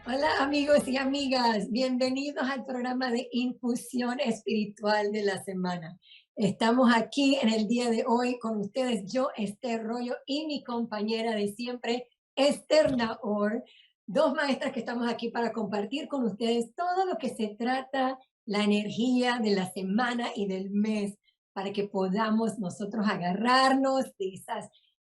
Hola amigos y amigas, bienvenidos al programa de Infusión Espiritual de la Semana. Estamos aquí en el día de hoy con ustedes, yo, Esther Royo, y mi compañera de siempre, Esther Naor, dos maestras que estamos aquí para compartir con ustedes todo lo que se trata, la energía de la semana y del mes, para que podamos nosotros agarrarnos de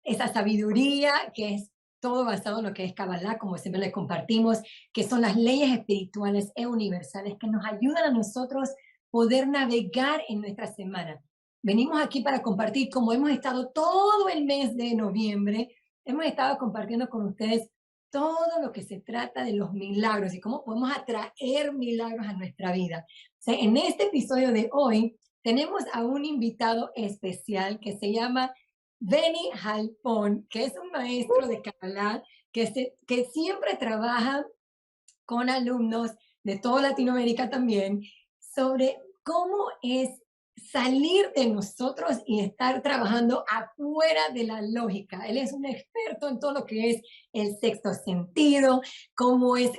esa sabiduría que es todo basado en lo que es Kabbalah, como siempre les compartimos, que son las leyes espirituales e universales que nos ayudan a nosotros poder navegar en nuestra semana. Venimos aquí para compartir, como hemos estado todo el mes de noviembre, hemos estado compartiendo con ustedes todo lo que se trata de los milagros y cómo podemos atraer milagros a nuestra vida. O sea, en este episodio de hoy tenemos a un invitado especial que se llama Benny Halfon, que es un maestro de Kabbalah que siempre trabaja con alumnos de toda Latinoamérica también sobre cómo es salir de nosotros y estar trabajando afuera de la lógica. Él es un experto en todo lo que es el sexto sentido, cómo es,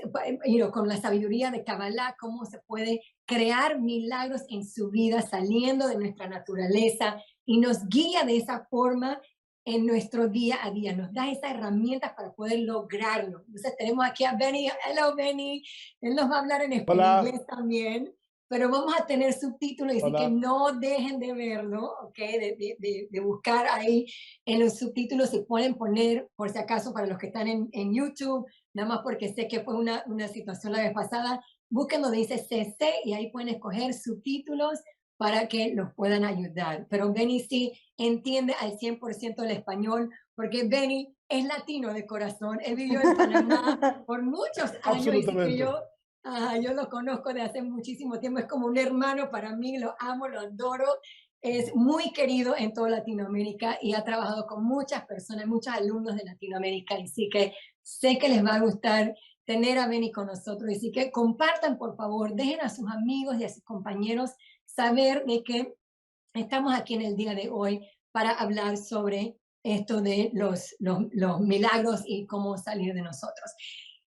con la sabiduría de Kabbalah, cómo se puede crear milagros en su vida saliendo de nuestra naturaleza y nos guía de esa forma en nuestro día a día, nos da esas herramientas para poder lograrlo. Entonces tenemos aquí a Benny. Hello, Benny. Él nos va a hablar en Hola, inglés también, pero vamos a tener subtítulos, así que hola. no dejen de verlo, ¿ok? De buscar ahí en los subtítulos, se pueden poner, por si acaso, para los que están en YouTube, nada más porque sé que fue una situación la vez pasada, busquen donde dice CC y ahí pueden escoger subtítulos para que los puedan ayudar. Pero Benny sí entiende al 100% el español, porque Benny es latino de corazón. Él vivió en Panamá por muchos años, y sí que Absolutamente. yo lo conozco de hace muchísimo tiempo. Es como un hermano para mí, lo amo, lo adoro. Es muy querido en toda Latinoamérica y ha trabajado con muchas personas, muchos alumnos de Latinoamérica. Así que sé que les va a gustar tener a Benny con nosotros. Así que compartan, por favor, dejen a sus amigos y a sus compañeros saber de que estamos aquí en el día de hoy para hablar sobre esto de los milagros y cómo salir de nosotros.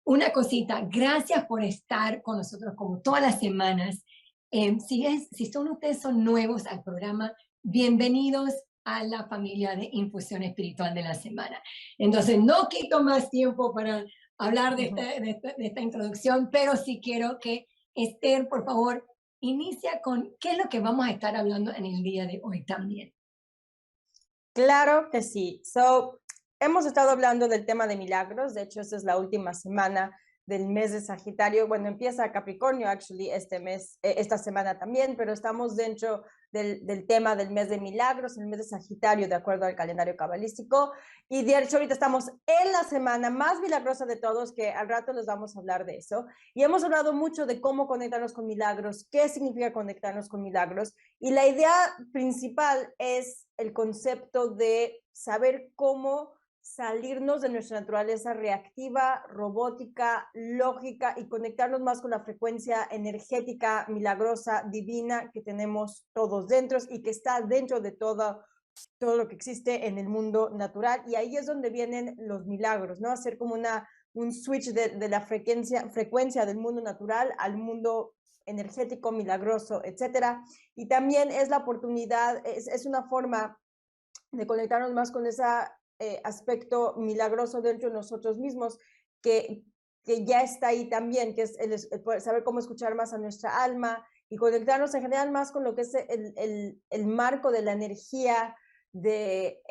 Una cosita, gracias por estar con nosotros como todas las semanas. Si ustedes son nuevos al programa, bienvenidos a la familia de Infusión Espiritual de la Semana. Entonces, no quito más tiempo para hablar de esta introducción, pero sí quiero que Esther, por favor, inicia con qué es lo que vamos a estar hablando en el día de hoy también. Claro que sí. Hemos estado hablando del tema de milagros. De hecho, esta es la última semana del mes de Sagitario. Bueno, empieza Capricornio, actually, este mes, esta semana también, pero estamos dentro del tema del mes de milagros, el mes de Sagitario, de acuerdo al calendario cabalístico. Y de hecho, ahorita estamos en la semana más milagrosa de todos, que al rato les vamos a hablar de eso. Y hemos hablado mucho de cómo conectarnos con milagros, qué significa conectarnos con milagros. Y la idea principal es el concepto de saber cómo salirnos de nuestra naturaleza reactiva, robótica, lógica y conectarnos más con la frecuencia energética, milagrosa, divina que tenemos todos dentro y que está dentro de todo lo que existe en el mundo natural. Y ahí es donde vienen los milagros, ¿no? Hacer como un switch de la frecuencia del mundo natural al mundo energético, milagroso, etcétera. Y también es la oportunidad, es una forma de conectarnos más con ese aspecto milagroso dentro de nosotros mismos, que ya está ahí también, que es el saber cómo escuchar más a nuestra alma y conectarnos en general más con lo que es el marco de la energía, de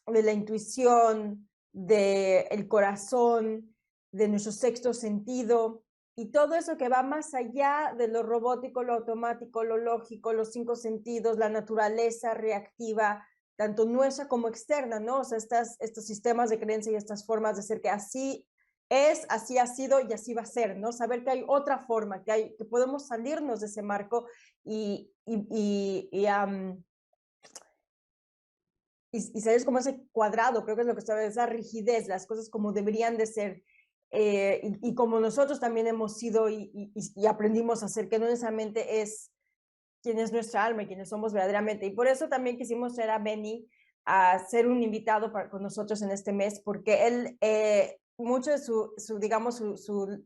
la intuición, del corazón, de nuestro sexto sentido, y todo eso que va más allá de lo robótico, lo automático, lo lógico, los cinco sentidos, la naturaleza reactiva, tanto nuestra como externa, ¿no? O sea, estos sistemas de creencia y estas formas de ser que así es, así ha sido y así va a ser, ¿no? Saber que hay otra forma, que podemos salirnos de ese marco y sabes como ese cuadrado, creo que es lo que está, esa rigidez, las cosas como deberían de ser, y como nosotros también hemos sido y aprendimos a hacer, que no necesariamente es quién es nuestra alma y quiénes somos verdaderamente. Y por eso también quisimos traer a Benny a ser un invitado con nosotros en este mes, porque él mucho de digamos,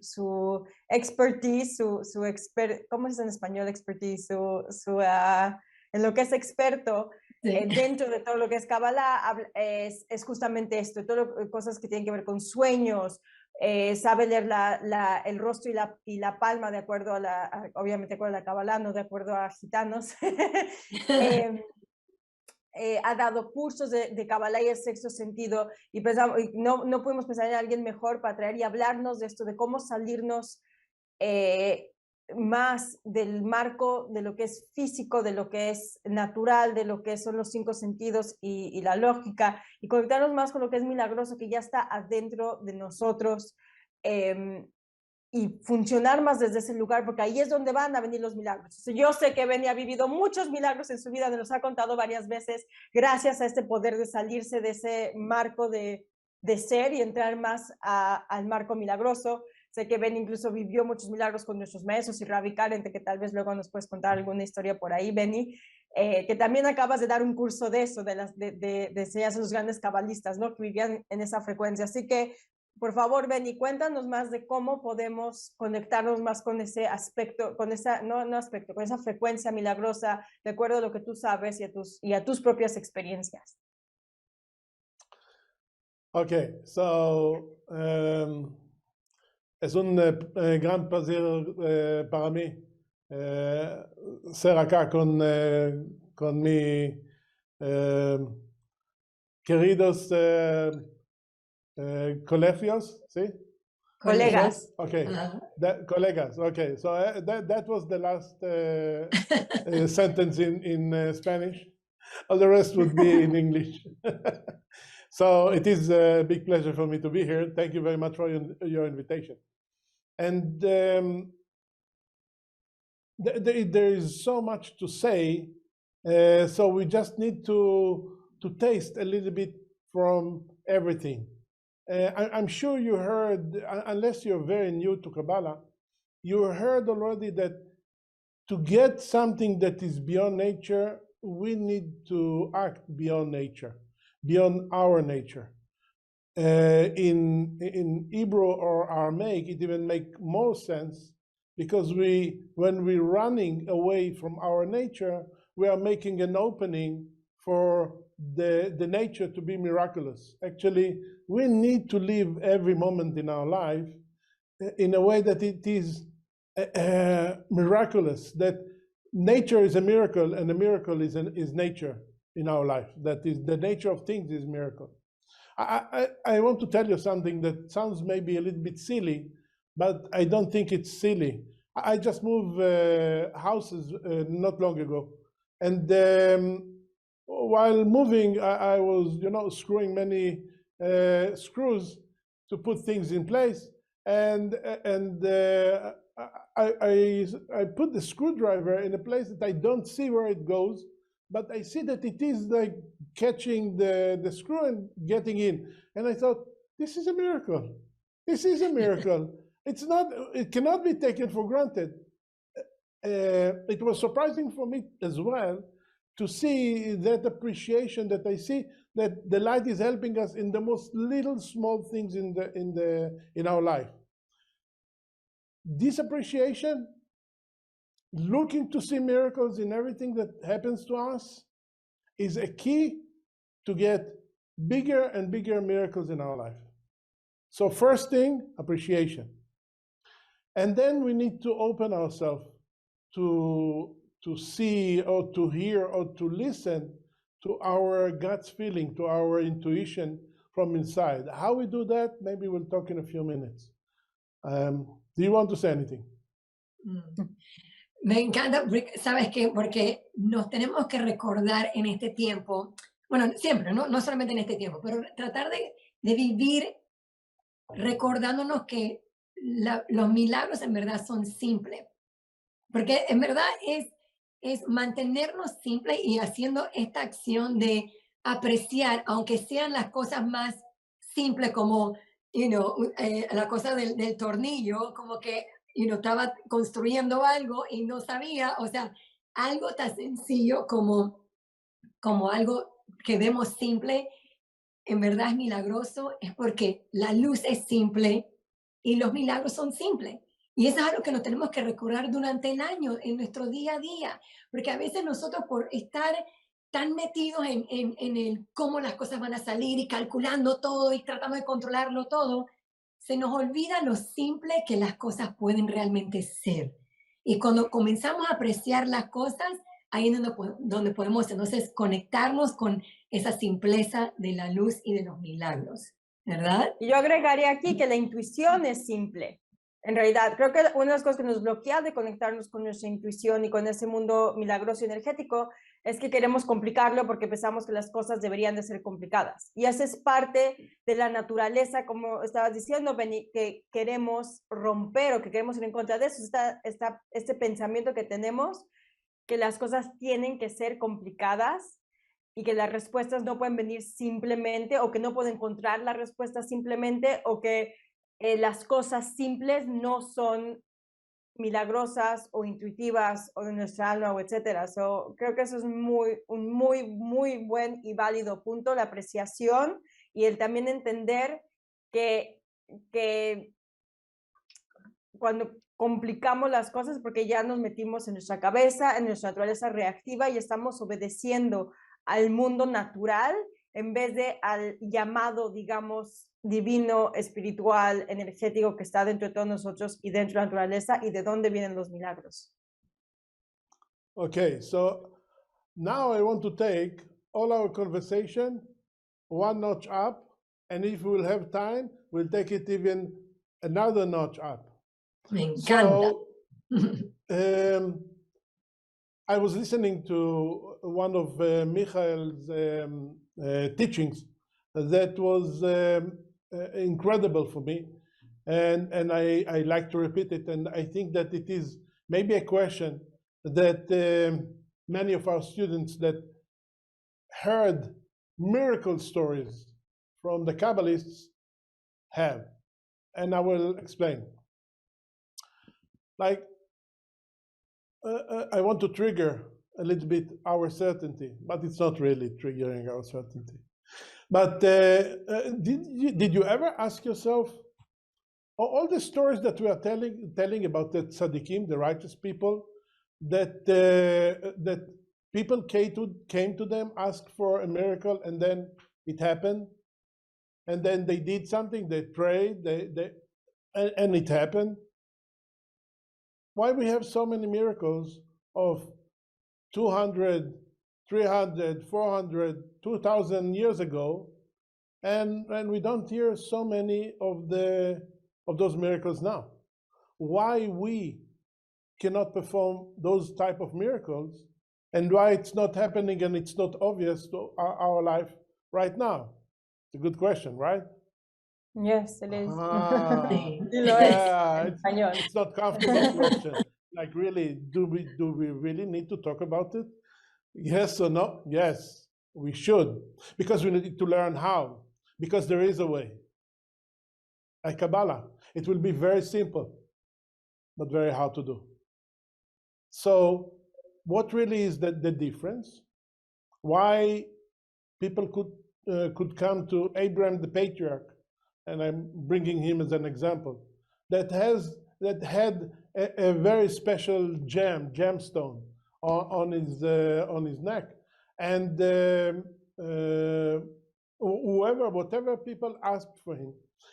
su expertise, ¿cómo se dice en español expertise? En lo que es experto, Sí. dentro de todo lo que es Kabbalah, es justamente esto, cosas que tienen que ver con sueños, sabe leer el rostro y la palma de acuerdo obviamente de acuerdo a la Kabbalah, no de acuerdo a gitanos. Ha dado cursos de Kabbalah y el sexto sentido, y no pudimos pensar en alguien mejor para traer y hablarnos de esto, de cómo salirnos más del marco de lo que es físico, de lo que es natural, de lo que son los 5 sentidos y la lógica, y conectarnos más con lo que es milagroso, que ya está adentro de nosotros, y funcionar más desde ese lugar, porque ahí es donde van a venir los milagros. Yo sé que Benny ha vivido muchos milagros en su vida, nos ha contado varias veces, gracias a este poder de salirse de ese marco de ser y entrar más al marco milagroso. Sé que Benny incluso vivió muchos milagros con nuestros maestros y Rabbi Karen, que tal vez luego nos puedes contar alguna historia por ahí, Benny, que también acabas de dar un curso de eso, de enseñanzas a los grandes cabalistas, ¿no? Que vivían en esa frecuencia. Así que por favor, Benny, cuéntanos más de cómo podemos conectarnos más con ese aspecto, con esa, con esa frecuencia milagrosa, de acuerdo a lo que tú sabes y a tus propias experiencias. Okay, so es un gran placer para mí ser acá con mis queridos colegios, ¿sí? Colegas. Okay, colegas. Okay, so that was the last sentence in Spanish. All the rest would be in English. So it is a big pleasure for me to be here. Thank you very much for your invitation. And there is so much to say, so we just need to taste a little bit from everything. I'm sure you heard, unless you're very new to Kabbalah, you heard already that to get something that is beyond nature, we need to act beyond nature, beyond our nature. In Hebrew or Aramaic, it even makes more sense, because when we're running away from our nature, we are making an opening for the nature to be miraculous. Actually, we need to live every moment in our life in a way that it is miraculous, that nature is a miracle and a miracle is nature in our life. That is, the nature of things is miracle. I want to tell you something that sounds maybe a little bit silly, but I don't think it's silly. I just moved houses not long ago, and while moving, I was, screwing many screws to put things in place, and I put the screwdriver in a place that I don't see where it goes, but I see that it is like catching the screw and getting in. And I thought, this is a miracle. This is a miracle. It cannot be taken for granted. It was surprising for me as well to see that appreciation that I see, that the light is helping us in the most little small things in our life. This appreciation, looking to see miracles in everything that happens to us, is a key to get bigger and bigger miracles in our life. So first thing, appreciation. And then we need to open ourselves to see or to hear or to listen to our gut's feeling, to our intuition from inside. How we do that, maybe we'll talk in a few minutes. Do you want to say anything? Me encanta, ¿sabes qué? Porque nos tenemos que recordar en este tiempo, bueno, siempre, no solamente en este tiempo, pero tratar de vivir recordándonos que los milagros en verdad son simples. Porque en verdad es mantenernos simples y haciendo esta acción de apreciar, aunque sean las cosas más simples como, la cosa del tornillo, como que, estaba construyendo algo y no sabía, o sea, algo tan sencillo como algo que vemos simple, en verdad es milagroso es porque la luz es simple y los milagros son simples. Y eso es algo que nos tenemos que recordar durante el año, en nuestro día a día, porque a veces nosotros por estar tan metidos en el cómo las cosas van a salir y calculando todo y tratando de controlarlo todo, se nos olvida lo simple que las cosas pueden realmente ser. Y cuando comenzamos a apreciar las cosas, ahí es donde podemos entonces conectarnos con esa simpleza de la luz y de los milagros, ¿verdad? Y yo agregaría aquí que la intuición es simple. En realidad, creo que una de las cosas que nos bloquea de conectarnos con nuestra intuición y con ese mundo milagroso y energético es que queremos complicarlo porque pensamos que las cosas deberían de ser complicadas. Y esa es parte de la naturaleza, como estabas diciendo, Benny, que queremos romper o que queremos ir en contra de eso. Este pensamiento que tenemos, que las cosas tienen que ser complicadas y que las respuestas no pueden venir simplemente, o que no puedo encontrar la respuesta simplemente, o que las cosas simples no son milagrosas o intuitivas o de nuestra alma o etcétera. Creo que eso es un muy buen y válido punto, la apreciación y el también entender que cuando complicamos las cosas porque ya nos metimos en nuestra cabeza, en nuestra naturaleza reactiva y estamos obedeciendo al mundo natural en vez de al llamado, digamos, divino, espiritual, energético que está dentro de todos nosotros y dentro de la naturaleza y de dónde vienen los milagros. Okay, so now I want to take all our conversation one notch up, and if we will have time, we'll take it even another notch up. Me encanta. So, I was listening to one of Michael's teachings that was incredible for me, and I like to repeat it, and I think that it is maybe a question that many of our students that heard miracle stories from the Kabbalists have, and I will explain. Like, I want to trigger a little bit our certainty, but it's not really triggering our certainty. But did you ever ask yourself, all the stories that we are telling about the tzaddikim, the righteous people, that people came to them, asked for a miracle, and then it happened, and then they did something, they prayed, and it happened? Why we have so many miracles of 200, 300, 400, 2,000 years ago, and we don't hear so many of those miracles now? Why we cannot perform those type of miracles, and why it's not happening and it's not obvious to our life right now? It's a good question, right? Yes, it is. Yeah, it's not comfortable question. Like, really, do we really need to talk about it? Yes or no? Yes, we should, because we need to learn how, because there is a way. Like Kabbalah, it will be very simple, but very hard to do. So what really is the difference? Why people could come to Abraham the patriarch, and I'm bringing him as an example, that had a very special gemstone on his neck, and whatever people asked for him,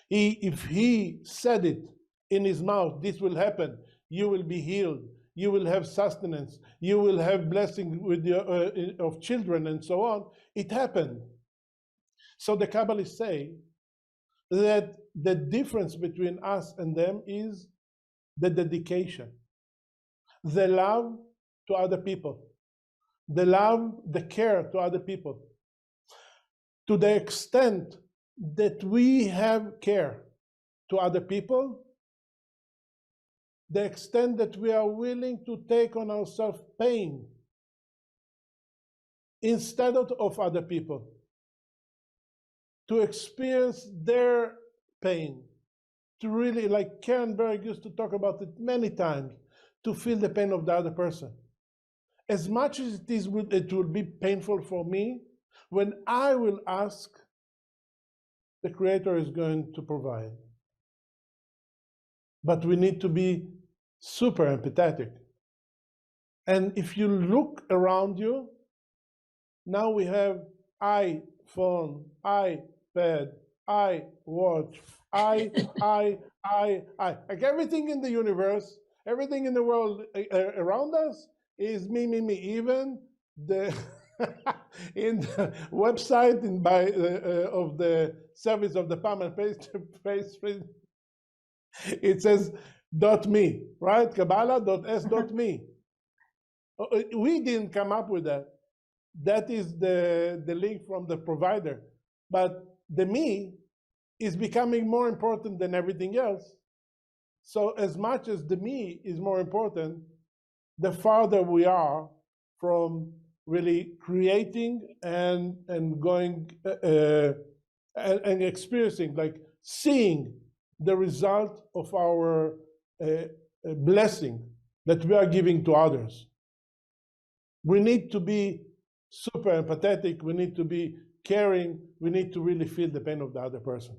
if he said it in his mouth, this will happen, you will be healed, you will have sustenance, you will have blessing with of children, and so on, it happened. So the Kabbalists say that the difference between us and them is the dedication, the love to other people, the love, the care to other people. To the extent that we have care to other people, the extent that we are willing to take on ourselves pain instead of other people, to experience their pain, to really, like Karen Berg used to talk about it many times, to feel the pain of the other person. As much as it will be painful for me, when I will ask the Creator is going to provide. But we need to be super empathetic. And if you look around you, now we have iPhone, iPad, iWatch, like everything in the universe, everything in the world around us is me. Even the in the website of the service of the permanent page, it says .me, right? Kabbalah.s.me. We didn't come up with that. That is the link from the provider. But the me is becoming more important than everything else. So as much as the me is more important, the farther we are from really creating and going and experiencing, like seeing the result of our blessing that we are giving to others. We need to be super empathetic. We need to be caring. We need to really feel the pain of the other person.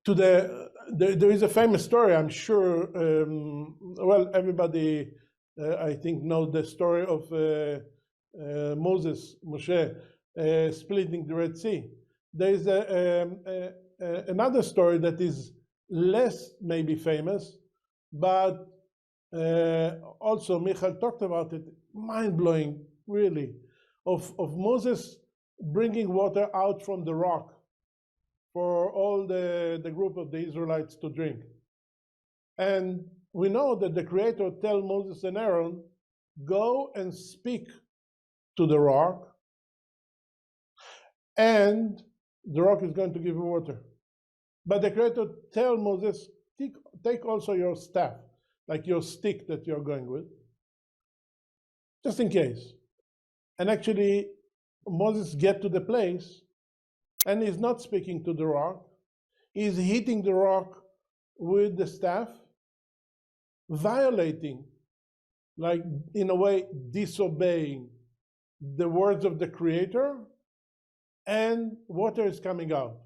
There is a famous story, I'm sure, well, everybody, I think, knows the story of Moshe, splitting the Red Sea. There is another story that is less maybe famous, but also Michael talked about it, mind-blowing, really, of Moses bringing water out from the rock for all the group of the Israelites to drink. And we know that the Creator tells Moses and Aaron, go and speak to the rock, and the rock is going to give you water. But the Creator tells Moses, take also your staff, like your stick that you're going with, just in case. And actually, Moses gets to the place, and he's not speaking to the rock. He's hitting the rock with the staff, violating, like in a way, disobeying the words of the Creator, and water is coming out.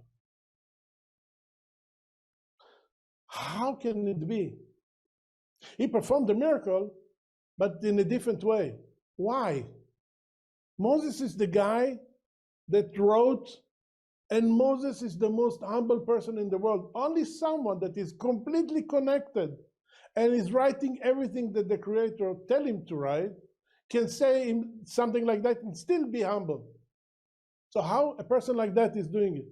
How can it be? He performed the miracle, but in a different way. Why? Moses is the guy that wrote, and Moses is the most humble person in the world. Only someone that is completely connected and is writing everything that the Creator tells him to write can say something like that and still be humble. So how a person like that is doing it?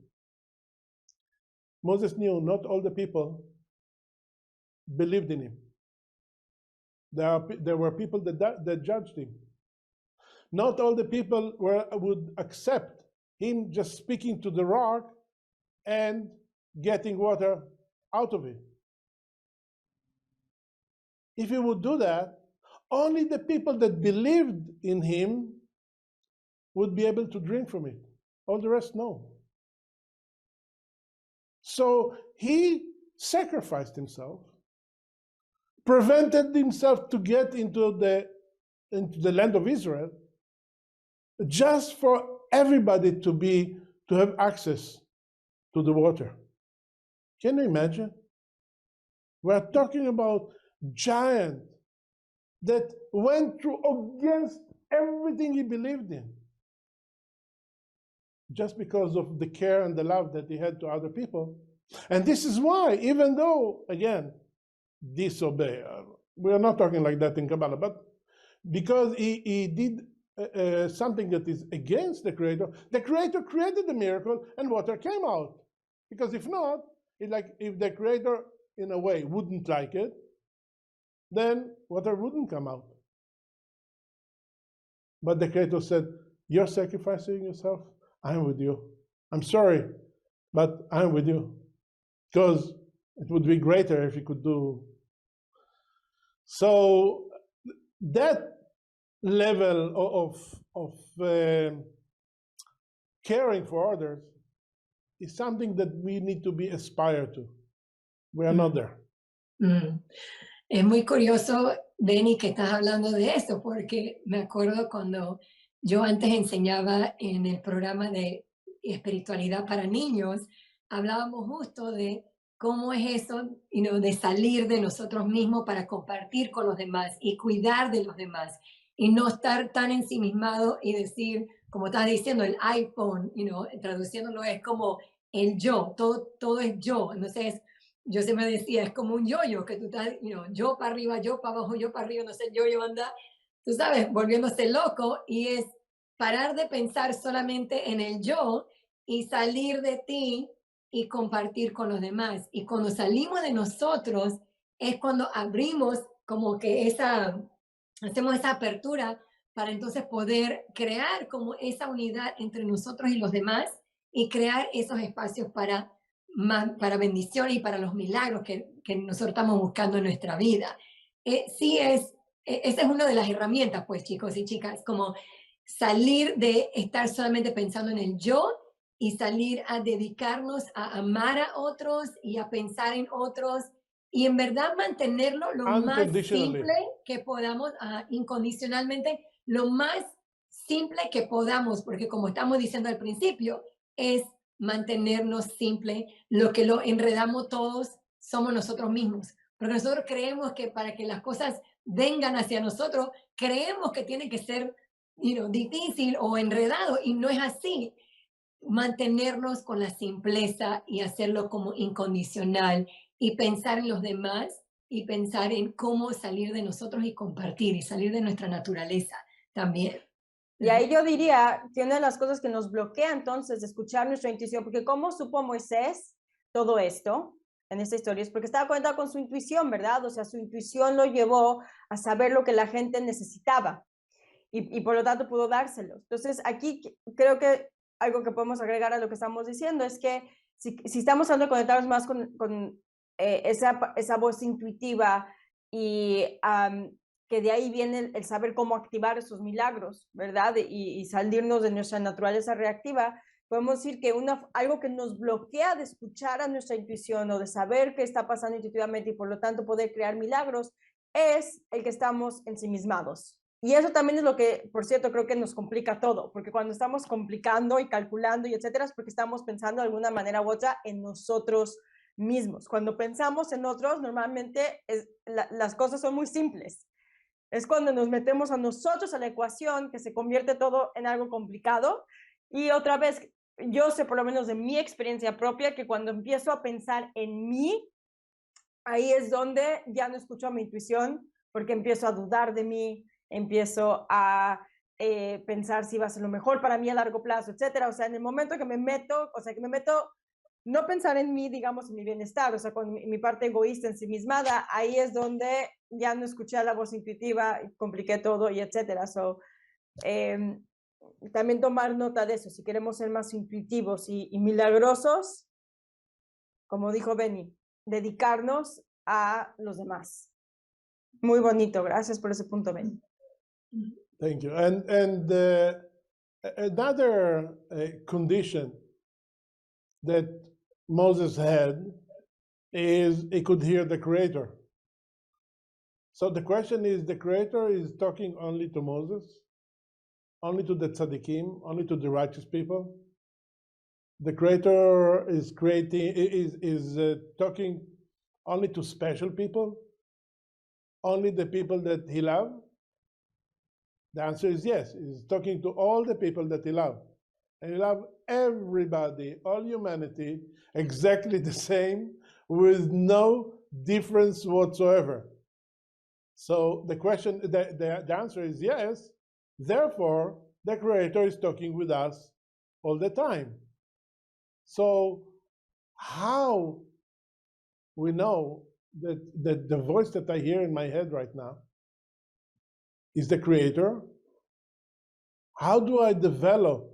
Moses knew not all the people believed in him. There were people that judged him. Not all the people would accept him just speaking to the rock and getting water out of it. If he would do that, only the people that believed in him would be able to drink from it. All the rest, no. So he sacrificed himself, prevented himself to get into the land of Israel, just for everybody to have access to the water. Can you imagine? We're talking about giant that went through against everything he believed in, just because of the care and the love that he had to other people. And this is why, even though, again, disobey, we are not talking like that in Kabbalah, but because he did something that is against the Creator created the miracle and water came out. Because if not, if the Creator in a way wouldn't like it, then water wouldn't come out. But the Creator said, you're sacrificing yourself, I'm with you. I'm sorry, but I'm with you. Because it would be greater if you could do. So that level of caring for others is something that we need to be aspired to. We are not there. Es muy curioso, Benny, que estás hablando de eso, porque me acuerdo cuando yo antes enseñaba en el programa de espiritualidad para niños, hablábamos justo de cómo es eso, de salir de nosotros mismos para compartir con los demás y cuidar de los demás y no estar tan ensimismado y decir, como estás diciendo, el iPhone, traduciéndolo es como el yo, todo es yo. Entonces, yo siempre decía, es como un yo-yo, que tú estás, yo para arriba, yo para abajo, yo para arriba, no sé, el yo-yo anda, tú sabes, volviéndose loco, y es parar de pensar solamente en el yo y salir de ti y compartir con los demás. Y cuando salimos de nosotros es cuando abrimos como que hacemos esa apertura para entonces poder crear como esa unidad entre nosotros y los demás y crear esos espacios para bendición y para los milagros que nosotros estamos buscando en nuestra vida. Esa es una de las herramientas, pues, chicos y chicas, como salir de estar solamente pensando en el yo y salir a dedicarnos a amar a otros y a pensar en otros y en verdad mantenerlo lo más simple que podamos, incondicionalmente, lo más simple que podamos, porque como estamos diciendo al principio, es mantenernos simple. Lo que lo enredamos todos somos nosotros mismos, porque nosotros creemos que para que las cosas vengan hacia nosotros, creemos que tiene que ser difícil o enredado, y no es así. Mantenernos con la simpleza y hacerlo como incondicional y pensar en los demás y pensar en cómo salir de nosotros y compartir y salir de nuestra naturaleza también. Y ahí yo diría que una de las cosas que nos bloquea entonces de escuchar nuestra intuición, porque ¿cómo supo Moisés todo esto en esta historia? Es porque estaba conectado con su intuición, ¿verdad? O sea, su intuición lo llevó a saber lo que la gente necesitaba y por lo tanto pudo dárselo. Entonces, aquí creo que algo que podemos agregar a lo que estamos diciendo es que si estamos hablando de conectarnos más con esa voz intuitiva y que de ahí viene el saber cómo activar esos milagros, ¿verdad? Y salirnos de nuestra naturaleza reactiva, podemos decir que algo que nos bloquea de escuchar a nuestra intuición o de saber qué está pasando intuitivamente y por lo tanto poder crear milagros es el que estamos ensimismados. Y eso también es lo que, por cierto, creo que nos complica todo, porque cuando estamos complicando y calculando y etcétera, es porque estamos pensando de alguna manera u otra en nosotros mismos. Cuando pensamos en otros, normalmente las cosas son muy simples. Es cuando nos metemos a nosotros a la ecuación que se convierte todo en algo complicado. Y otra vez, yo sé por lo menos de mi experiencia propia que cuando empiezo a pensar en mí, ahí es donde ya no escucho a mi intuición, porque empiezo a dudar de mí, empiezo a pensar si va a ser lo mejor para mí a largo plazo, etcétera. O sea, en el momento que me meto, no pensar en mí, digamos, en mi bienestar, o sea, con mi parte egoísta, ensimismada, ahí es donde ya no escuché la voz intuitiva, compliqué todo y etcétera. También tomar nota de eso, si queremos ser más intuitivos y milagrosos, como dijo Benny, dedicarnos a los demás. Muy bonito, gracias por ese punto, Benny. Thank you. And another condition that Moses had is he could hear the Creator. So the question is, the Creator is talking only to Moses, only to the tzaddikim, only to the righteous people. The Creator is talking only to special people, only the people that he loves. The answer is yes. He's talking to all the people that he loves. And he loves everybody, all humanity, exactly the same, with no difference whatsoever. So the question, the answer is yes. Therefore, the Creator is talking with us all the time. So how we know that the voice that I hear in my head right now is the Creator? How do I develop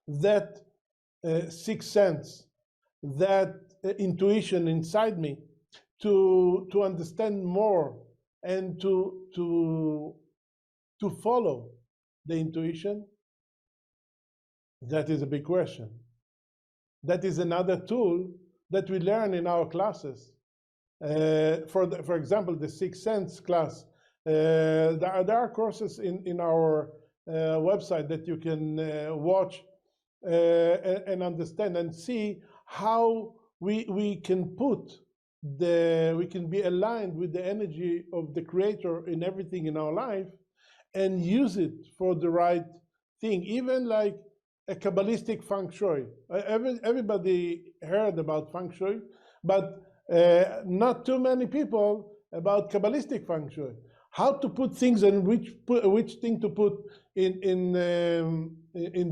that sixth sense, that intuition inside me to understand more and to follow the intuition? That is a big question. That is another tool that we learn in our classes. For example, the sixth sense class. There are courses in our website that you can watch and understand and see how we can be aligned with the energy of the Creator in everything in our life and use it for the right thing, even like a Kabbalistic feng shui. Everybody heard about feng shui, but not too many people about Kabbalistic feng shui. How to put things and which thing to put in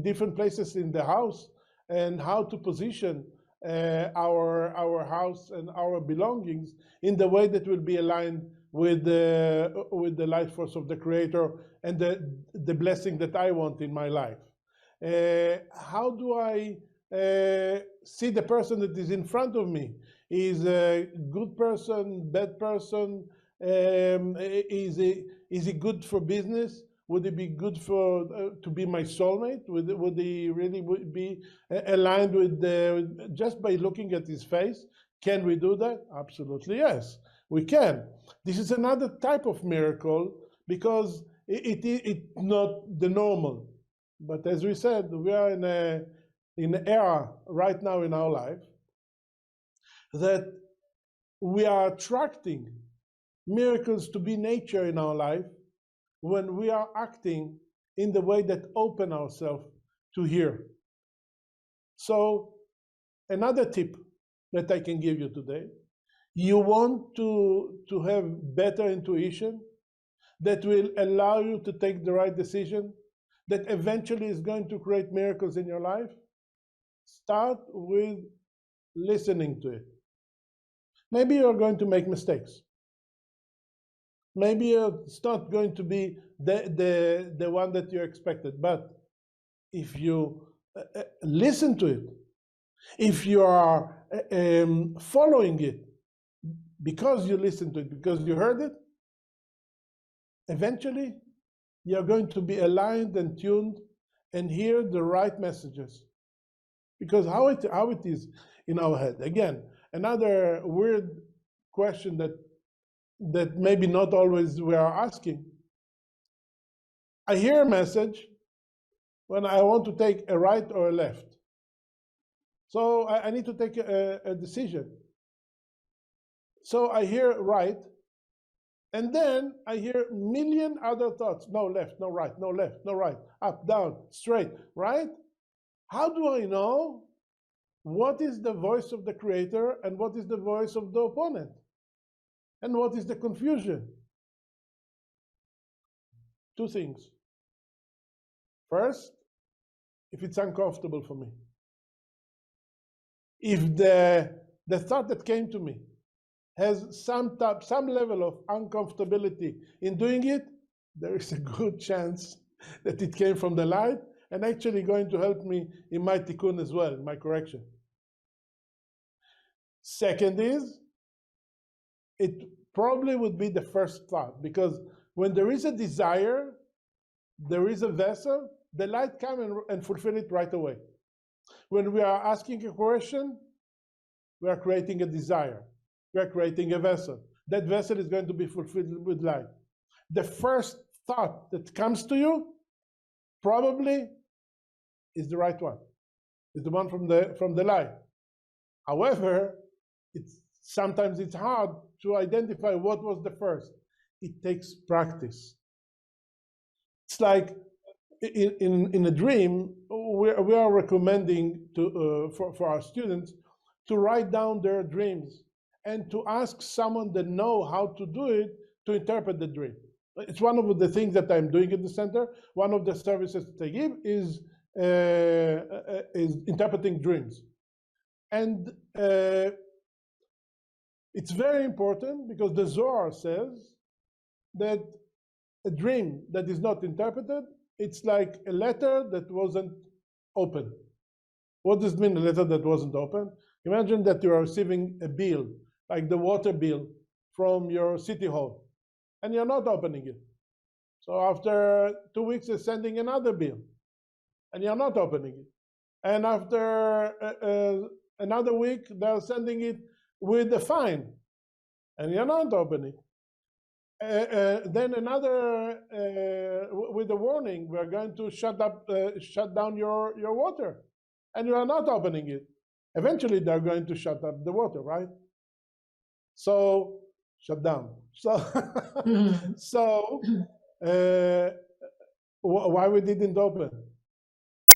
different places in the house, and how to position our house and our belongings in the way that will be aligned with the life force of the Creator and the blessing that I want in my life. How do I see the person that is in front of me? Is a good person, bad person? Is he good for business? Would he be good for to be my soulmate? Would he really be aligned with just by looking at his face? Can we do that? Absolutely yes, we can. This is another type of miracle because it's not the normal. But as we said, we are in an era right now in our life that we are attracting miracles to be nature in our life when we are acting in the way that open ourselves to hear. So another tip that I can give you today, you want to have better intuition that will allow you to take the right decision, that eventually is going to create miracles in your life? Start with listening to it. Maybe you're going to make mistakes. Maybe it's not going to be the one that you expected, but if you listen to it, if you are following it because you listened to it, because you heard it, eventually you're going to be aligned and tuned and hear the right messages. Because how it is in our head. Again, another weird question that maybe not always we are asking. I hear a message when I want to take a right or a left. So I need to take a decision. So I hear right, and then I hear a million other thoughts. No left, no right, no left, no right, up, down, straight, right? How do I know what is the voice of the Creator and what is the voice of the opponent? And what is the confusion? Two things. First, if it's uncomfortable for me. If the thought that came to me has some level of uncomfortability in doing it, there is a good chance that it came from the light and actually going to help me in my tikkun as well, in my correction. Second is, it probably would be the first thought, because when there is a desire, there is a vessel, the light comes and fulfill it right away. When we are asking a question, we are creating a desire. We are creating a vessel. That vessel is going to be fulfilled with light. The first thought that comes to you probably is the right one. It's the one from the light. However, sometimes it's hard to identify what was the first. It takes practice. It's like in a dream, we are recommending for our students to write down their dreams and to ask someone that knows how to do it to interpret the dream. It's one of the things that I'm doing at the center. One of the services that I give is interpreting dreams. And it's very important because the Zohar says that a dream that is not interpreted, it's like a letter that wasn't open. What does it mean, a letter that wasn't open? Imagine that you are receiving a bill, like the water bill from your city hall, and you're not opening it. So after 2 weeks, you're sending another bill, and you're not opening it. And after another week, they're sending it with a fine, and you're not opening. Then another with a warning: we're going to shut down your water. and you are not opening it, eventually they're going to shut up the water, right? So shut down. So so why we didn't open?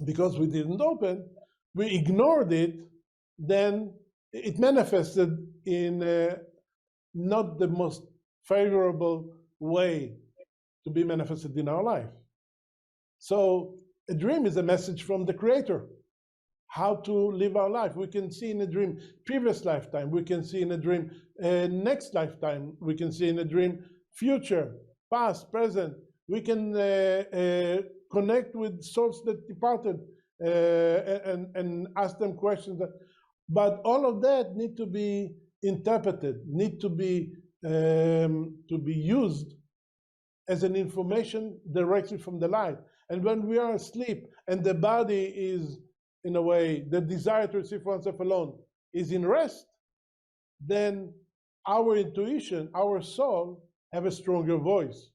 Because we didn't open, we ignored it, then it manifested in not the most favorable way to be manifested in our life. So a dream is a message from the Creator, how to live our life. We can see in a dream previous lifetime, we can see in a dream next lifetime, we can see in a dream future, past, present. We can connect with souls that departed and ask them questions. But all of that need to be interpreted, need to be used as an information directly from the light. And when we are asleep and the body is, in a way, the desire to receive for oneself alone is in rest, then our intuition, our soul, have a stronger voice.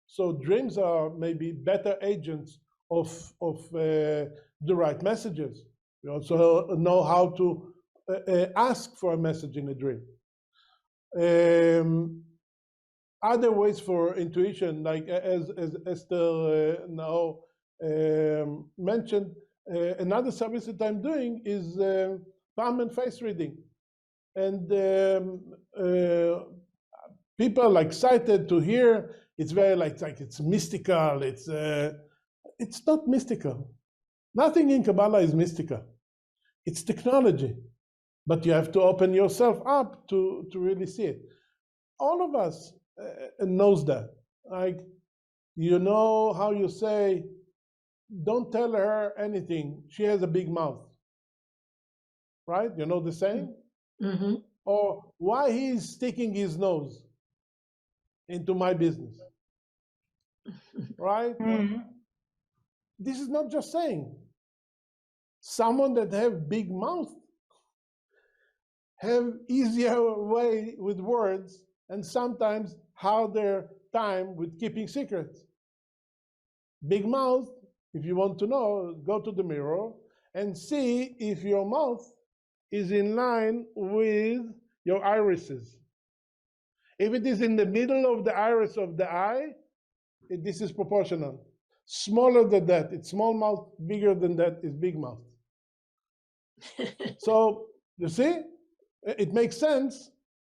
So dreams are maybe better agents of the right messages. We also know how to ask for a message in a dream. Other ways for intuition, like as Esther Naor mentioned, another service that I'm doing is palm and face reading. And people are excited to hear. It's very like it's mystical. It's not mystical. Nothing in Kabbalah is mystical. It's technology. But you have to open yourself up to really see it. All of us knows that. Like, you know how you say, don't tell her anything. She has a big mouth. Right? You know the saying? Mm-hmm. Or why he's sticking his nose into my business. Right? Mm-hmm. This is not just saying. Someone that have big mouth have easier way with words and sometimes harder time with keeping secrets. Big mouth, if you want to know, go to the mirror and see if your mouth is in line with your irises. If it is in the middle of the iris of the eye, this is proportional. Smaller than that, it's small mouth. Bigger than that is big mouth. So, you see, it makes sense.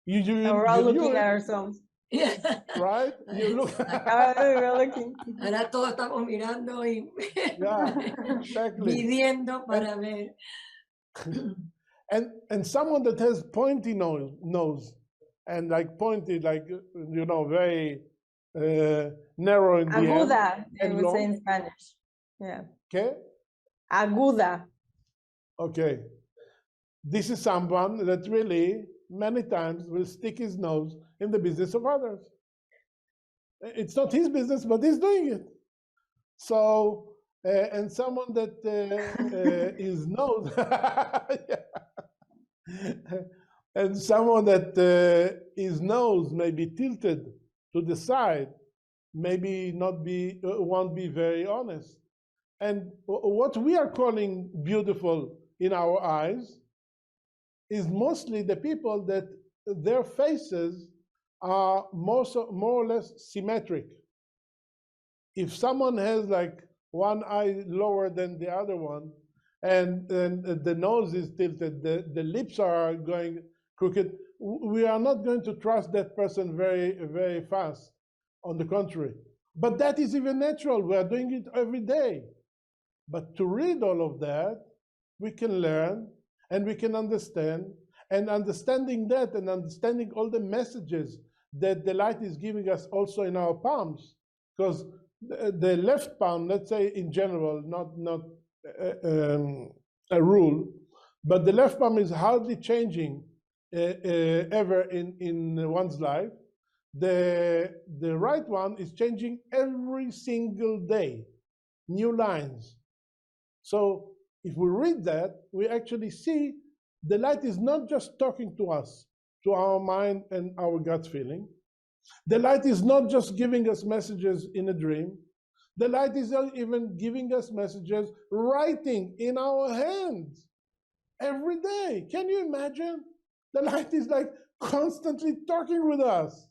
We're all looking at ourselves. Yeah. Right? You look. We're looking. Ahora todos estamos mirando y Yeah, exactly. midiendo para ver. And someone that has pointy nose and like pointy, like, you know, very narrow in the Aguda, end. they would say in Spanish. Yeah. Okay? Aguda. Okay. This is someone that really, many times, will stick his nose in the business of others. It's not his business, but he's doing it. So, and someone that is nose, and someone that his nose may be tilted to the side, maybe won't be very honest. And what we are calling beautiful in our eyes is mostly the people that their faces are more or less symmetric. If someone has like one eye lower than the other one, and the nose is tilted, the lips are going crooked, we are not going to trust that person very, very fast. On the contrary. But that is even natural. We are doing it every day. But to read all of that, we can learn and we can understand. And understanding that and understanding all the messages that the light is giving us also in our palms, because the left palm, let's say in general, not a rule, but the left palm is hardly changing ever in one's life. The right one is changing every single day, new lines. So if we read that, we actually see the light is not just talking to us, to our mind and our gut feeling. The light is not just giving us messages in a dream. The light is even giving us messages, writing in our hands every day. Can you imagine? The light is like constantly talking with us.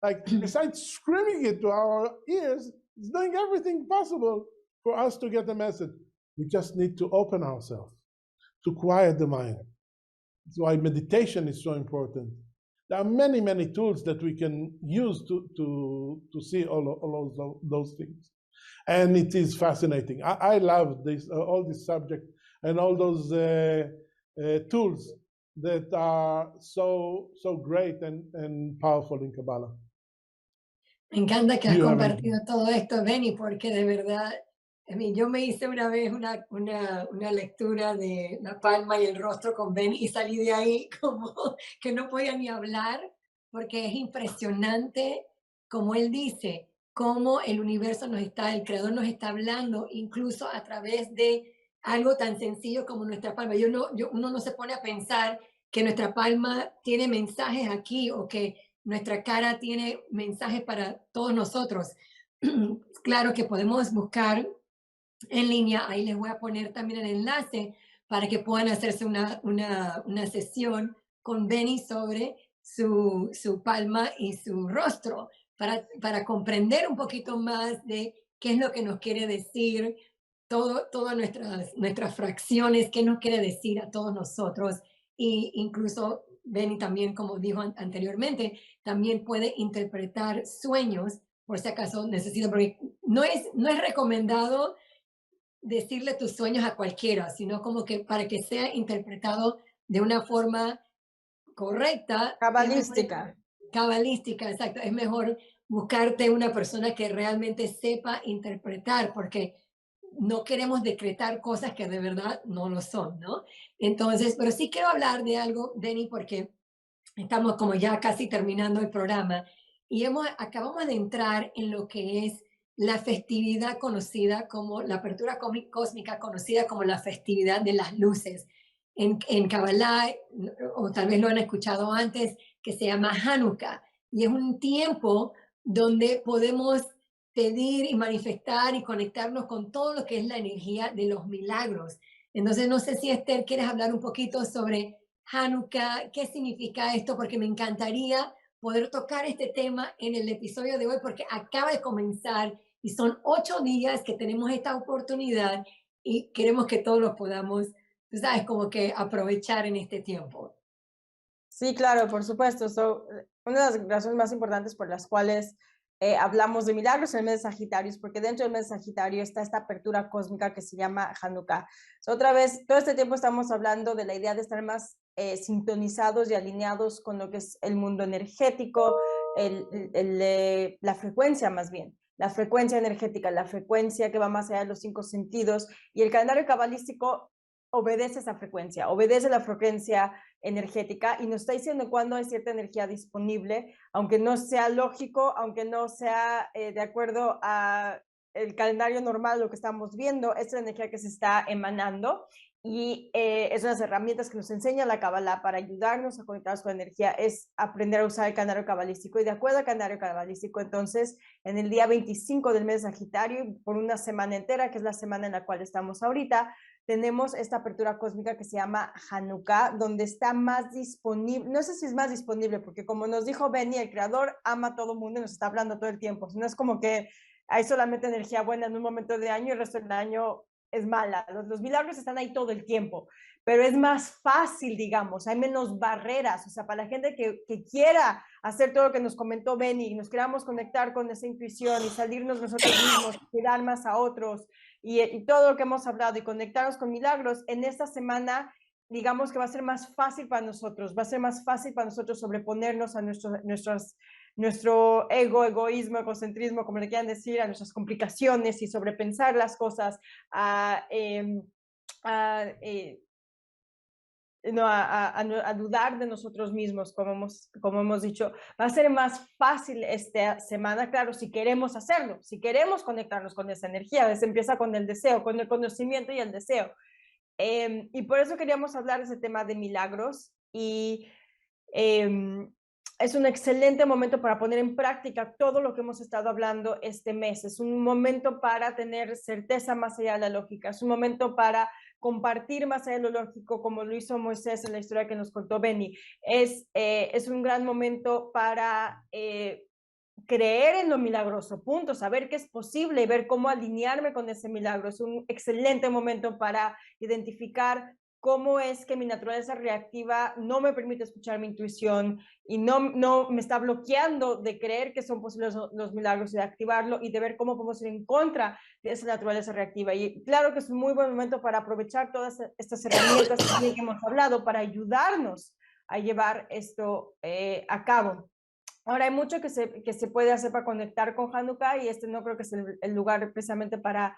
Like, besides screaming it to our ears, it's doing everything possible for us to get the message. We just need to open ourselves, to quiet the mind. That's why meditation is so important. There are many, many tools that we can use to see all those things. And it is fascinating. I love this, all this subject and all those tools that are so great and powerful in Kabbalah. Me encanta que has compartido todo esto, Benny, porque de verdad, yo me hice una vez una lectura de la palma y el rostro con Benny y salí de ahí como que no podía ni hablar, porque es impresionante, como él dice, cómo el universo el creador nos está hablando, incluso a través de algo tan sencillo como nuestra palma. Uno no se pone a pensar que nuestra palma tiene mensajes aquí o que nuestra cara tiene mensajes para todos nosotros. Claro que podemos buscar en línea, ahí les voy a poner también el enlace para que puedan hacerse una sesión con Benny sobre su palma y su rostro, para comprender un poquito más de qué es lo que nos quiere decir, todas nuestras fracciones, qué nos quiere decir a todos nosotros. Y incluso Benny también, como dijo anteriormente, también puede interpretar sueños, por si acaso necesita, porque no es recomendado decirle tus sueños a cualquiera, sino como que para que sea interpretado de una forma correcta. Cabalística. Cabalística, exacto. Es mejor buscarte una persona que realmente sepa interpretar, porque no queremos decretar cosas que de verdad no lo son, ¿no? Entonces, pero sí quiero hablar de algo, Benny, porque estamos como ya casi terminando el programa y acabamos de entrar en lo que es la festividad conocida como la apertura cósmica, conocida como la festividad de las luces. En Kabbalah, o tal vez lo han escuchado antes, que se llama Hanukkah, y es un tiempo donde podemos pedir y manifestar y conectarnos con todo lo que es la energía de los milagros. Entonces, no sé si Esther, quieres hablar un poquito sobre Hanukkah, qué significa esto, porque me encantaría poder tocar este tema en el episodio de hoy, porque acaba de comenzar y son 8 días que tenemos esta oportunidad y queremos que todos los podamos, tú sabes, como que aprovechar en este tiempo. Sí, claro, por supuesto. Una de las razones más importantes por las cuales hablamos de milagros en el mes de Sagitario es porque dentro del mes de Sagitario está esta apertura cósmica que se llama Hanukkah. Otra vez, todo este tiempo estamos hablando de la idea de estar más sintonizados y alineados con lo que es el mundo energético, la frecuencia más bien. La frecuencia energética, la frecuencia que va más allá de los 5 sentidos, y el calendario cabalístico obedece esa frecuencia, obedece la frecuencia energética y nos está diciendo cuándo hay cierta energía disponible, aunque no sea lógico, aunque no sea de acuerdo a el calendario normal, lo que estamos viendo, es la energía que se está emanando, y es unas herramientas que nos enseña la Kabbalah para ayudarnos a conectarnos con la energía, es aprender a usar el calendario cabalístico. Y de acuerdo al calendario cabalístico, entonces, en el día 25 del mes de Sagitario, por una semana entera, que es la semana en la cual estamos ahorita, tenemos esta apertura cósmica que se llama Hanukkah, donde está más disponible, no sé si es más disponible, porque como nos dijo Benny, el creador ama a todo el mundo y nos está hablando todo el tiempo. No es como que hay solamente energía buena en un momento de año y el resto del año es mala. Los milagros están ahí todo el tiempo, pero es más fácil, digamos, hay menos barreras. O sea, para la gente que quiera hacer todo lo que nos comentó Benny y nos queramos conectar con esa intuición y salirnos nosotros mismos, cuidar más a otros y todo lo que hemos hablado y conectarnos con milagros, en esta semana digamos que va a ser más fácil para nosotros, va a ser más fácil para nosotros sobreponernos a nuestro egoísmo, egocentrismo, como le quieran decir, a nuestras complicaciones y sobrepensar las cosas, a dudar de nosotros mismos, como hemos dicho. Va a ser más fácil esta semana, claro, si queremos hacerlo, si queremos conectarnos con esa energía. Se empieza con el deseo, con el conocimiento y el deseo. Y por eso queríamos hablar de ese tema de milagros. Y es un excelente momento para poner en práctica todo lo que hemos estado hablando este mes. Es un momento para tener certeza más allá de la lógica. Es un momento para compartir más allá de lo lógico, como lo hizo Moisés en la historia que nos contó Benny. Es un gran momento para creer en lo milagroso, punto, saber que es posible y ver cómo alinearme con ese milagro. Es un excelente momento para identificar cómo es que mi naturaleza reactiva no me permite escuchar mi intuición y no me está bloqueando de creer que son posibles los milagros y de activarlo y de ver cómo podemos ir en contra de esa naturaleza reactiva. Y claro que es un muy buen momento para aprovechar todas estas herramientas que hemos hablado para ayudarnos a llevar esto a cabo. Ahora hay mucho que se puede hacer para conectar con Hanukkah y no creo que es el lugar precisamente para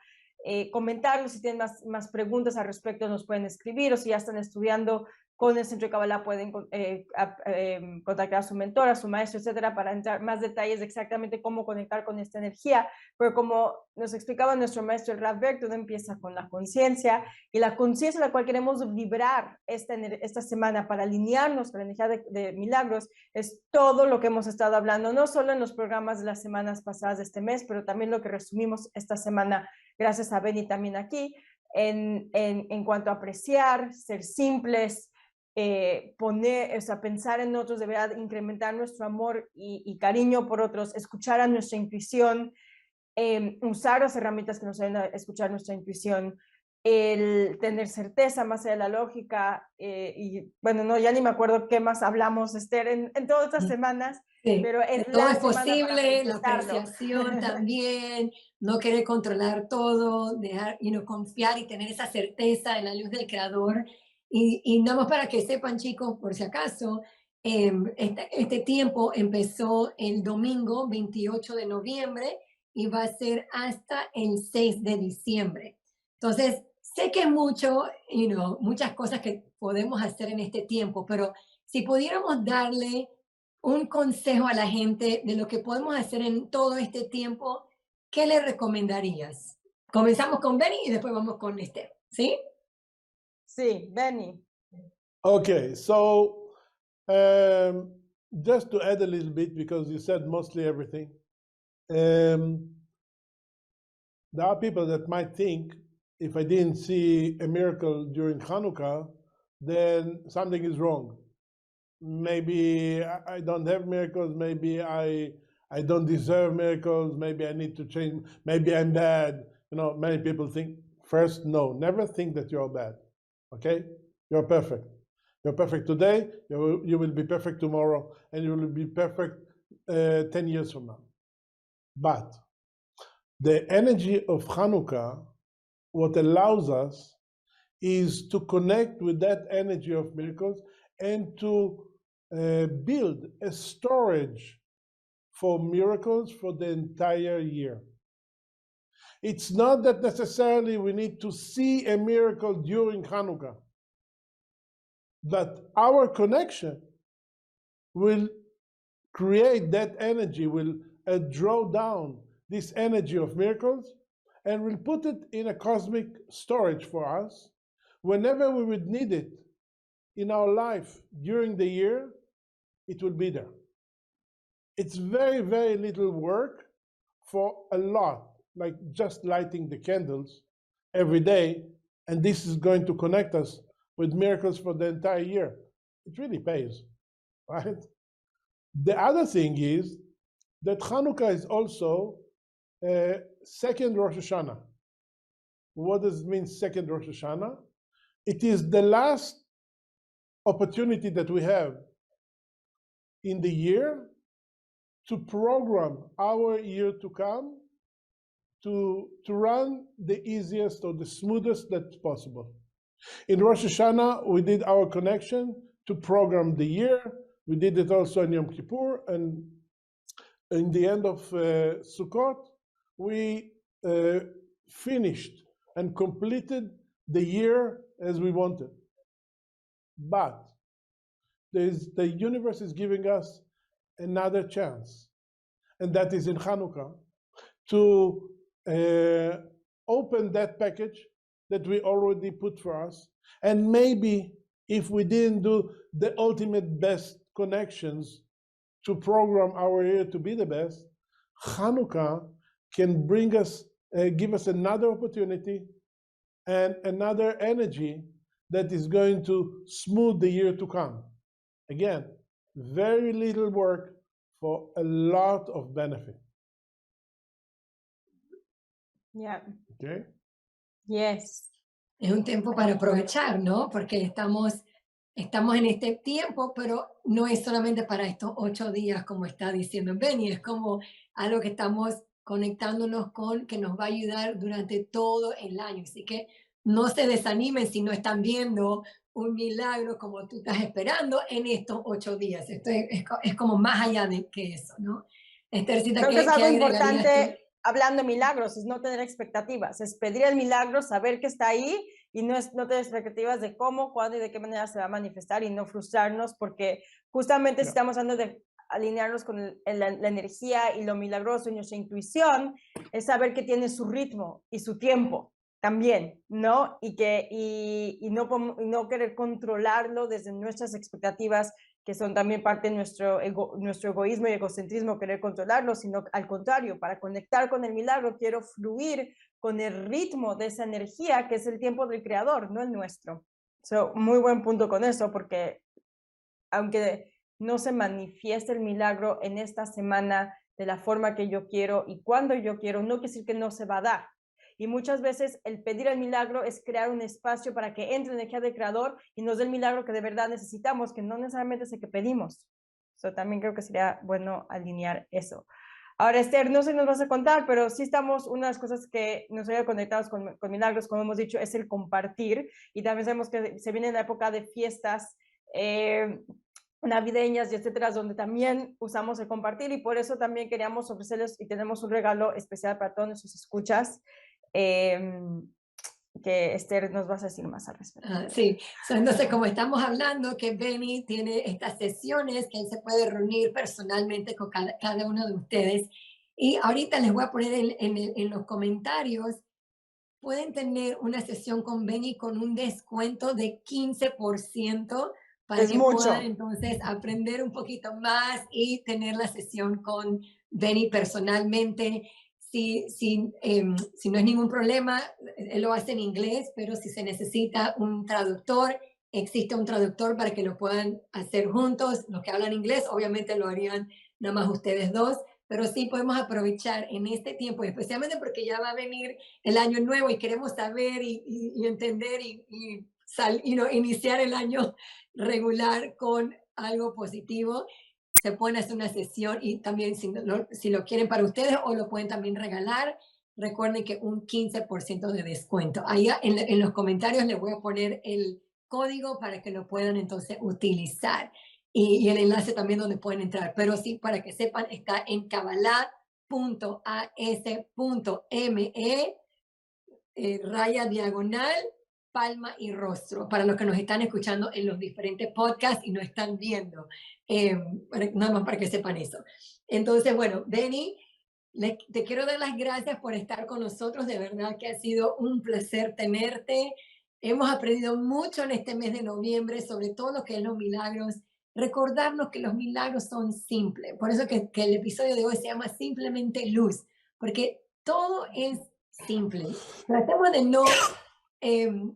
comentarlo. Si tienen más preguntas al respecto nos pueden escribir, o si ya están estudiando con el Centro de Kabbalah pueden contactar a su mentor, a su maestro, etcétera, para entrar más detalles de exactamente cómo conectar con esta energía. Pero como nos explicaba nuestro maestro el Rav Berg, todo empieza con la conciencia, y la conciencia a la cual queremos vibrar esta semana para alinearnos con la energía de milagros es todo lo que hemos estado hablando, no solo en los programas de las semanas pasadas de este mes, pero también lo que resumimos esta semana, gracias a Benny también aquí, en cuanto a apreciar, ser simples, pensar en otros, de verdad, incrementar nuestro amor y cariño por otros, escuchar a nuestra intuición, usar las herramientas que nos ayudan a escuchar nuestra intuición, el tener certeza más allá de la lógica, y bueno, no, ya ni me acuerdo qué más hablamos, Esther, en todas estas semanas, Sí, pero es todo la es semana para posible, la manifestarlo. apreciación también, no querer controlar todo, dejar, confiar y tener esa certeza en la luz del Creador. Y nada más para que sepan, chicos, por si acaso, este tiempo empezó el domingo 28 de noviembre y va a ser hasta el 6 de diciembre. Entonces, sé que es mucho, muchas cosas que podemos hacer en este tiempo, pero si pudiéramos darle un consejo a la gente de lo que podemos hacer en todo este tiempo, ¿qué le recomendarías? Comenzamos con Benny y después vamos con Esther, ¿sí? Sí, Benny. Okay, so just to add a little bit, because you said mostly everything, there are people that might think if I didn't see a miracle during Hanukkah, then something is wrong. Maybe I don't have miracles, maybe I don't deserve miracles, maybe I need to change, maybe I'm bad. Many people think, first, no, never think that you're bad, okay? You're perfect. You're perfect today, you will be perfect tomorrow, and you will be perfect 10 years from now. But the energy of Hanukkah, what allows us is to connect with that energy of miracles and to build a storage for miracles for the entire year. It's not that necessarily we need to see a miracle during Hanukkah, but our connection will create that energy, will draw down this energy of miracles, and will put it in a cosmic storage for us. Whenever we would need it in our life during the year, it will be there. It's very, very little work for a lot, like just lighting the candles every day, and this is going to connect us with miracles for the entire year. It really pays, right? The other thing is that Hanukkah is also second Rosh Hashanah. What does it mean, second Rosh Hashanah? It is the last opportunity that we have in the year to program our year to come to run the easiest or the smoothest that's possible. In Rosh Hashanah, we did our connection to program the year. We did it also in Yom Kippur, and in the end of Sukkot, we finished and completed the year as we wanted. But the universe is giving us another chance, and that is in Hanukkah, to open that package that we already put for us. And maybe if we didn't do the ultimate best connections to program our year to be the best, Hanukkah can bring us, give us another opportunity and another energy that is going to smooth the year to come. Again, very little work for a lot of benefit. Yeah. Okay? Yes. Es un tiempo para aprovechar, ¿no? Porque estamos en este tiempo, pero no es solamente para estos 8 días, como está diciendo Benny, es como algo que estamos conectándonos con, que nos va a ayudar durante todo el año. Así que no se desanimen si no están viendo un milagro como tú estás esperando en estos 8 días. Esto es como más allá de que eso, ¿no? Esthercita, Creo que es ¿qué algo agregarías importante tú? hablando de milagros, es no tener expectativas, es pedir el milagro, saber que está ahí y no tener expectativas de cómo, cuándo y de qué manera se va a manifestar y no frustrarnos, porque justamente si estamos hablando de alinearnos con la energía y lo milagroso y nuestra intuición, es saber que tiene su ritmo y su tiempo también, ¿no? Y no querer controlarlo desde nuestras expectativas, que son también parte de nuestro egoísmo y egocentrismo, querer controlarlo, sino al contrario, para conectar con el milagro, quiero fluir con el ritmo de esa energía, que es el tiempo del creador, no el nuestro. So, muy buen punto con eso, porque aunque no se manifieste el milagro en esta semana de la forma que yo quiero y cuando yo quiero, no quiere decir que no se va a dar. Y muchas veces el pedir el milagro es crear un espacio para que entre la energía del creador y nos dé el milagro que de verdad necesitamos, que no necesariamente es el que pedimos. So, también creo que sería bueno alinear eso. Ahora, Esther, no sé si nos vas a contar, pero sí estamos, una de las cosas que nos ayuda conectados con milagros, como hemos dicho, es el compartir. Y también sabemos que se viene la época de fiestas navideñas y etcétera, donde también usamos el compartir, y por eso también queríamos ofrecerles y tenemos un regalo especial para todos nuestros escuchas, que Esther nos vas a decir más al respecto. Sí, entonces como estamos hablando que Benny tiene estas sesiones que él se puede reunir personalmente con cada uno de ustedes, y ahorita les voy a poner en los comentarios, pueden tener una sesión con Benny con un descuento de 15% para que puedan entonces aprender un poquito más y tener la sesión con Benny personalmente. Si no es ningún problema, él lo hace en inglés, pero si se necesita un traductor, existe un traductor para que lo puedan hacer juntos. Los que hablan inglés, obviamente lo harían nada más ustedes dos, pero sí podemos aprovechar en este tiempo, especialmente porque ya va a venir el año nuevo y queremos saber y entender y iniciar el año regular con algo positivo. Se pueden hacer una sesión y también si lo quieren para ustedes o lo pueden también regalar, recuerden que un 15% de descuento. Ahí en los comentarios les voy a poner el código para que lo puedan entonces utilizar y el enlace también donde pueden entrar. Pero sí, para que sepan, está en kabbalah.as.me raya diagonal palma y rostro, para los que nos están escuchando en los diferentes podcasts y no están viendo, nada más para que sepan eso. Entonces, bueno, Benny, te quiero dar las gracias por estar con nosotros, de verdad que ha sido un placer tenerte. Hemos aprendido mucho en este mes de noviembre, sobre todo lo que es los milagros, recordarnos que los milagros son simples, por eso que el episodio de hoy se llama Simplemente Luz, porque todo es simple. Tratemos de no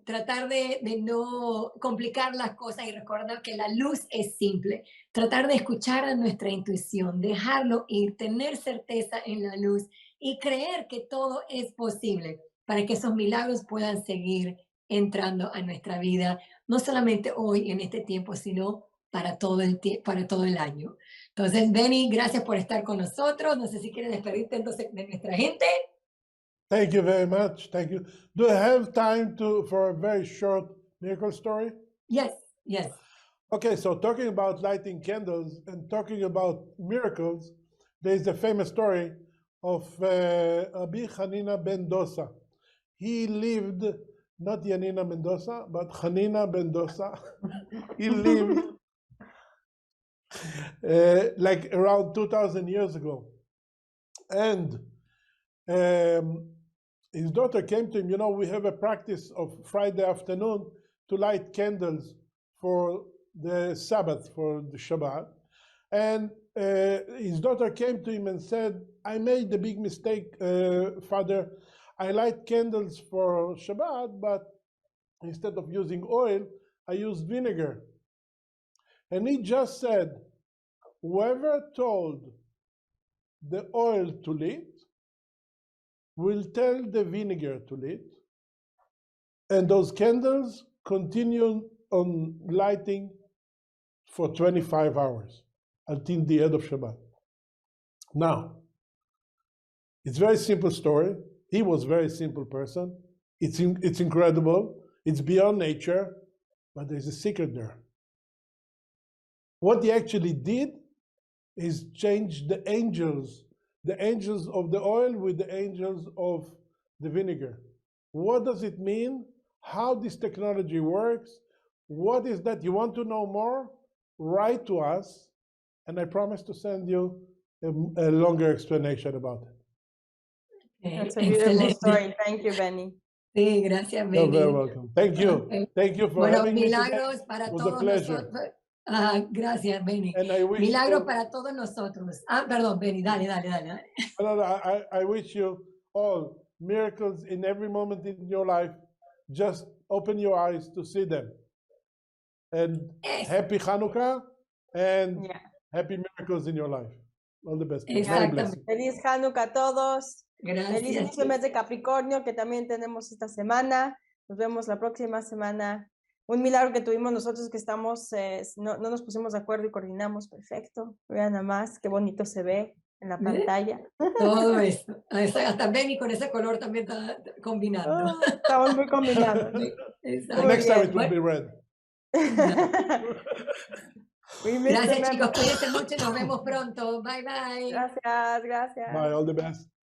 tratar de no complicar las cosas y recordar que la luz es simple. Tratar de escuchar a nuestra intuición, dejarlo ir, tener certeza en la luz y creer que todo es posible para que esos milagros puedan seguir entrando a nuestra vida, no solamente hoy en este tiempo, sino para todo el año. Entonces, Benny, gracias por estar con nosotros. No sé si quieres despedirte entonces de nuestra gente. Thank you very much. Thank you. Do I have time for a very short miracle story? Yes, yes. Okay, so talking about lighting candles and talking about miracles, there is a famous story of Abi Hanina ben Dosa. He lived, not Yanina Mendoza, but Hanina ben Dosa. He lived like around 2,000 years ago. And his daughter came to him, you know, we have a practice of Friday afternoon to light candles for the Sabbath, for the Shabbat. And his daughter came to him and said, I made the big mistake, Father. I light candles for Shabbat, but instead of using oil, I used vinegar. And he just said, whoever told the oil to lit will tell the vinegar to lit, and those candles continue on lighting for 25 hours until the end of Shabbat. Now, it's a very simple story. He was a very simple person. It's incredible. It's beyond nature, but there's a secret there. What he actually did is change the angels of the oil with the angels of the vinegar. What does it mean? How this technology works? What is that? You want to know more? Write to us, and I promise to send you a longer explanation about it. That's a beautiful story. Thank you, Benny. Sí, gracias, Benny. You're very welcome. Thank you. Okay. Thank you for Bueno, having me today. milagros para It was todos a pleasure. nosotros. Gracias, Benny. And I wish Milagros you, para todos nosotros. Perdón, Benny, dale. I wish you all miracles in every moment in your life. Just open your eyes to see them. And happy Hanukkah and happy miracles in your life. All the best. Exactamente. Feliz Hanukkah a todos. Gracias. Feliz inicio mes de Capricornio, que también tenemos esta semana. Nos vemos la próxima semana. Un milagro que tuvimos nosotros que estamos, no nos pusimos de acuerdo y coordinamos perfecto. Vean nada más qué bonito se ve en la pantalla. Todo eso. Hasta Benny con ese color también está combinando. Estamos muy combinados. Next time it will be red. Gracias, chicos. Cuídense mucho y nos vemos pronto. Bye, bye. Gracias. Bye, all the best.